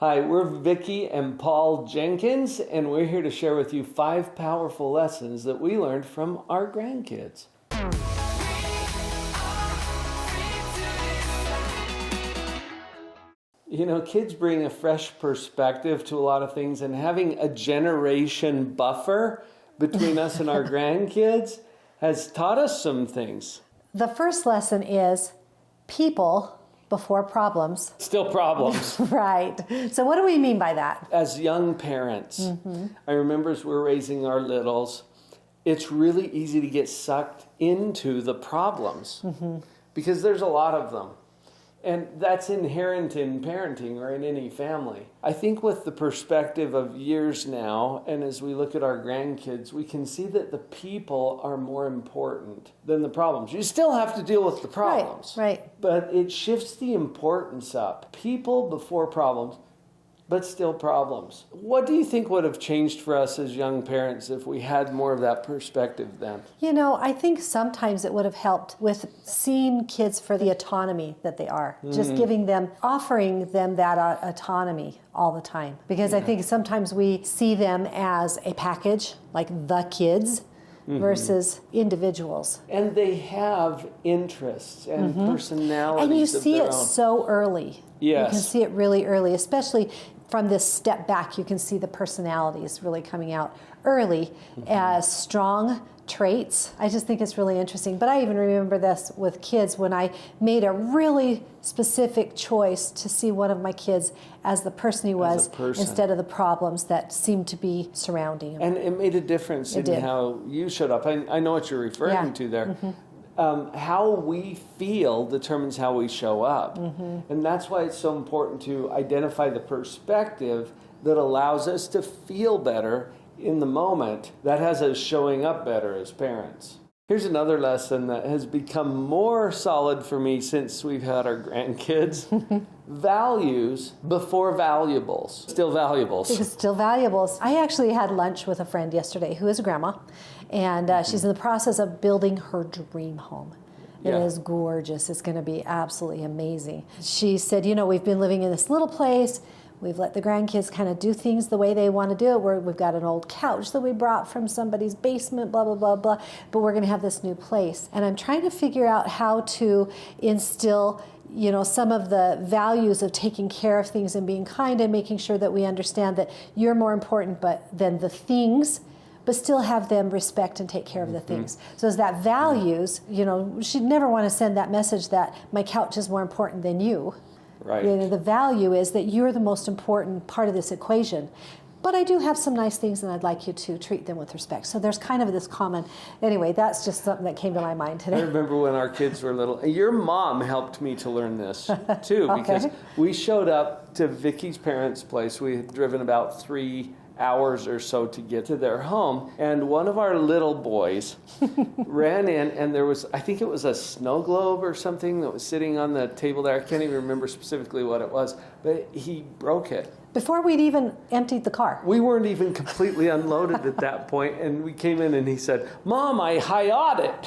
Hi, we're Vicki and Paul Jenkins, and we're here to share with you 5 powerful lessons that we learned from our grandkids. You know, kids bring a fresh perspective to a lot of things, and having a generation buffer between us and our grandkids has taught us some things. The first lesson is people before problems. Still problems. Right. So what do we mean by that? As young parents, I remember as we're raising our littles, it's really easy to get sucked into the problems because there's a lot of them. And that's inherent in parenting or in any family. I think with the perspective of years now, and as we look at our grandkids, we can see that the people are more important than the problems. You still have to deal with the problems. Right. But it shifts the importance up. People before problems, but still problems. What do you think would have changed for us as young parents if we had more of that perspective then? You know, I think sometimes it would have helped with seeing kids for the autonomy that they are. Just giving them, offering them that autonomy all the time. Because I think sometimes we see them as a package, like the kids, versus individuals. And they have interests and personalities And you of see their it own. so early. Yes. You can see it really early, especially from this step back. You can see the personalities really coming out early as strong traits. I just think it's really interesting. But I even remember this with kids when I made a really specific choice to see one of my kids as the person he was instead of the problems that seemed to be surrounding him. And it made a difference in how you showed up. I know what you're referring to there. How we feel determines how we show up. And that's why it's so important to identify the perspective that allows us to feel better in the moment. That has us showing up better as parents. Here's another lesson that has become more solid for me since we've had our grandkids. Values before valuables. Still valuables. It's still valuables. I actually had lunch with a friend yesterday who is a grandma, and she's in the process of building her dream home. It is gorgeous. It's going to be absolutely amazing. She said, you know, we've been living in this little place. We've let the grandkids kind of do things the way they want to do it. We've got an old couch that we brought from somebody's basement, blah, blah, blah, blah. But we're going to have this new place. And I'm trying to figure out how to instill, you know, some of the values of taking care of things and being kind and making sure that we understand that you're more important than the things, but still have them respect and take care of the things. So as that values, you know, she'd never want to send that message that my couch is more important than you. Right. You know, the value is that you're the most important part of this equation. But I do have some nice things, and I'd like you to treat them with respect. So there's kind of this common... Anyway, that's just something that came to my mind today. I remember when our kids were little. Your mom helped me to learn this, too, because we showed up to Vicky's parents' place. We had driven about 3 hours or so to get to their home, and one of our little boys ran in, and there was, I think it was a snow globe or something that was sitting on the table there. I can't even remember specifically what it was, but he broke it. Before we'd even emptied the car. We weren't even completely unloaded at that point, and we came in and he said, Mom, I hi-awed it.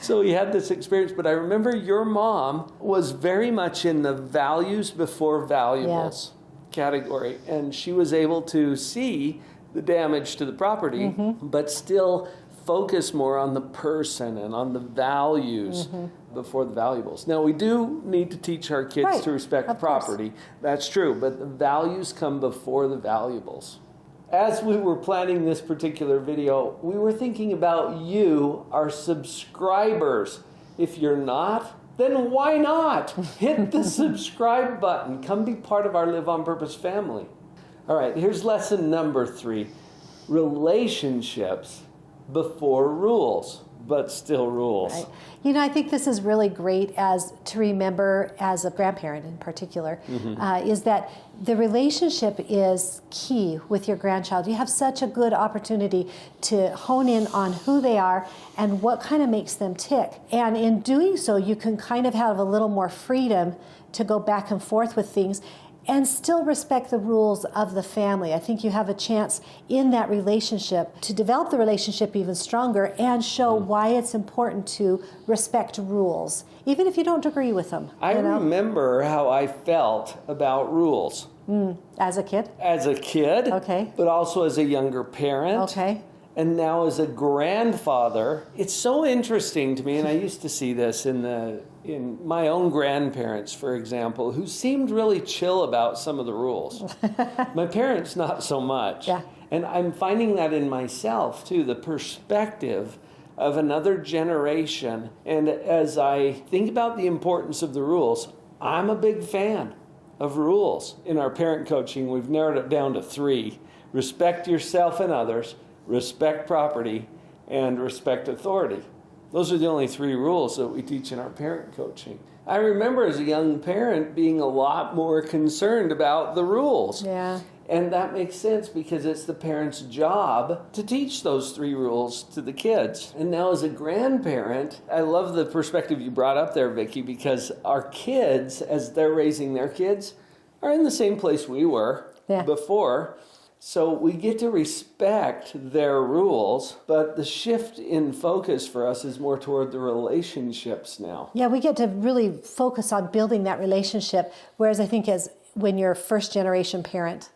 So he had this experience, but I remember your mom was very much in the values before valuables category, and she was able to see the damage to the property, but still focus more on the person and on the values before the valuables. Now, we do need to teach our kids to respect property. That's true, but the values come before the valuables. As we were planning this particular video, we were thinking about you, our subscribers. If you're not, then why not? Hit the subscribe button. Come be part of our Live on Purpose family. All right, here's lesson number 3. Relationships before rules, but still rules. Right. You know, I think this is really great to remember as a grandparent in particular, is that the relationship is key with your grandchild. You have such a good opportunity to hone in on who they are and what kind of makes them tick. And in doing so, you can kind of have a little more freedom to go back and forth with things. and still respect the rules of the family. I think you have a chance in that relationship to develop the relationship even stronger and show why it's important to respect rules, even if you don't agree with them. I remember how I felt about rules. As a kid? As a kid, okay, but also as a younger parent. Okay. And now as a grandfather. It's so interesting to me, and I used to see this in my own grandparents, for example, who seemed really chill about some of the rules. My parents, not so much. Yeah. And I'm finding that in myself, too, the perspective of another generation. And as I think about the importance of the rules, I'm a big fan of rules. In our parent coaching, we've narrowed it down to 3. Respect yourself and others, respect property, and respect authority. Those are the only 3 rules that we teach in our parent coaching. I remember as a young parent being a lot more concerned about the rules. Yeah. And that makes sense because it's the parent's job to teach those 3 rules to the kids. And now as a grandparent, I love the perspective you brought up there, Vicki, because our kids, as they're raising their kids, are in the same place we were before. So we get to respect their rules, but the shift in focus for us is more toward the relationships now. Yeah, we get to really focus on building that relationship, whereas I think as when you're a first generation parent,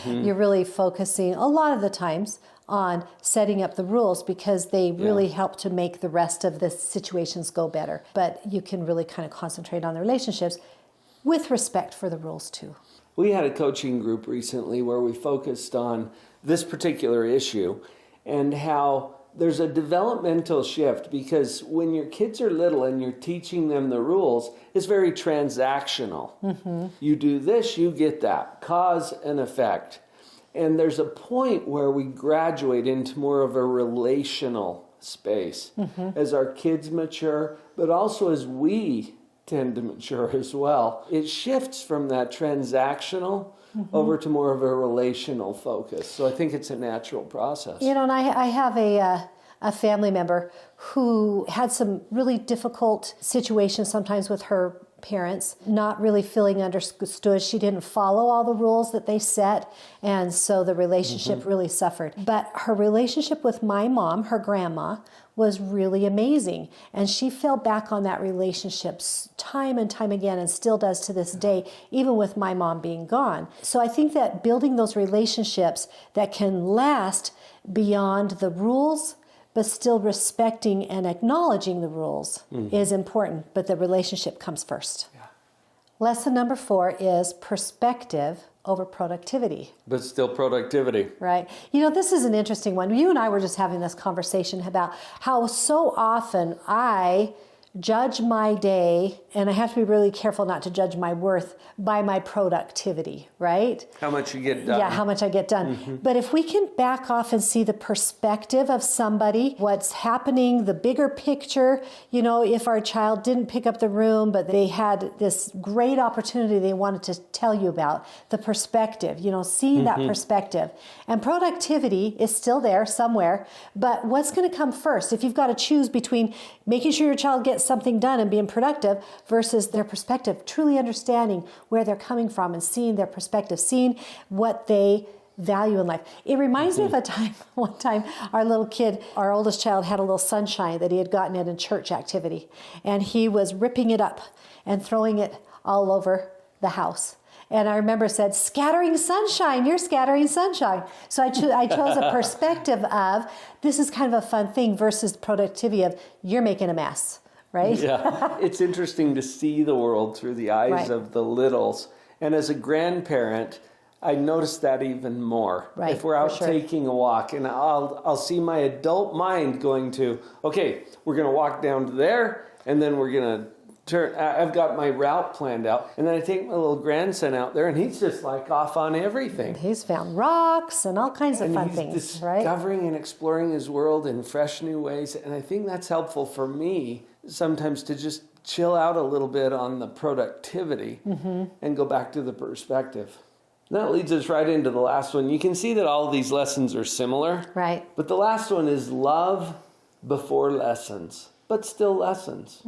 you're really focusing a lot of the times on setting up the rules because they really help to make the rest of the situations go better. But you can really kind of concentrate on the relationships with respect for the rules too. We had a coaching group recently where we focused on this particular issue and how there's a developmental shift because when your kids are little and you're teaching them the rules, it's very transactional. You do this, you get that, cause and effect. And there's a point where we graduate into more of a relational space as our kids mature, but also as we tend to mature as well. It shifts from that transactional over to more of a relational focus. So I think it's a natural process. You know, and I have a family member who had some really difficult situations sometimes with her parents, not really feeling understood. She didn't follow all the rules that they set, and so the relationship really suffered. But her relationship with my mom, her grandma, was really amazing. And she fell back on that relationship time and time again and still does to this day, even with my mom being gone. So I think that building those relationships that can last beyond the rules, but still respecting and acknowledging the rules is important, but the relationship comes first. Yeah. Lesson number 4 is perspective over productivity. But still productivity. Right. You know, this is an interesting one. You and I were just having this conversation about how so often I judge my day, and I have to be really careful not to judge my worth by my productivity, right? How much you get done. Yeah, how much I get done. But if we can back off and see the perspective of somebody, what's happening, the bigger picture, you know, if our child didn't pick up the room, but they had this great opportunity they wanted to tell you about, the perspective, you know, seeing that perspective. And productivity is still there somewhere, but what's going to come first? If you've got to choose between making sure your child gets something done and being productive versus their perspective, truly understanding where they're coming from and seeing their perspective, seeing what they value in life. It reminds me of one time, our little kid, our oldest child, had a little sunshine that he had gotten at a church activity, and he was ripping it up and throwing it all over the house. And I remember said, scattering sunshine, you're scattering sunshine. So I chose a perspective of, this is kind of a fun thing versus the productivity of, you're making a mess, right? Yeah, it's interesting to see the world through the eyes of the littles. And as a grandparent, I notice that even more. Right, if we're out taking a walk, and I'll see my adult mind going to, okay, we're going to walk down to there, and then we're going to turn. I've got my route planned out, and then I take my little grandson out there, and he's just like off on everything. He's found rocks and all kinds of fun things, right? Discovering and exploring his world in fresh new ways, and I think that's helpful for me sometimes to just chill out a little bit on the productivity and go back to the perspective. That leads us right into the last one. You can see that all of these lessons are similar. Right. But the last one is love before lessons. but still lessons.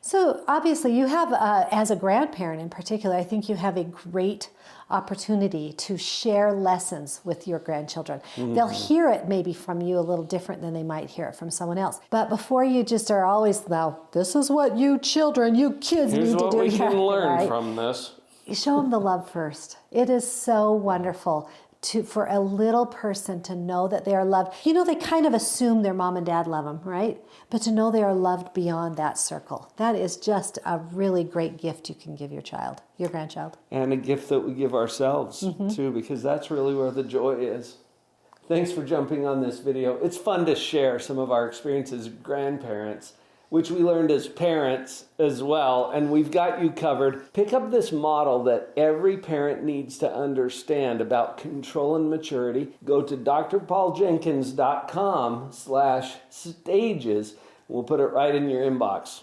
So obviously you have, as a grandparent in particular, I think you have a great opportunity to share lessons with your grandchildren. They'll hear it maybe from you a little different than they might hear it from someone else. But before you just are always, now, this is what you children, you kids Here's need to what do. we can learn Right? from this. You show them the love first. It is so wonderful for a little person to know that they are loved. You know, they kind of assume their mom and dad love them, right? But to know they are loved beyond that circle, that is just a really great gift you can give your child, your grandchild. And a gift that we give ourselves, too, because that's really where the joy is. Thanks for jumping on this video. It's fun to share some of our experiences as grandparents, which we learned as parents as well, and we've got you covered. Pick up this model that every parent needs to understand about control and maturity. Go to drpauljenkins.com/stages. We'll put it right in your inbox.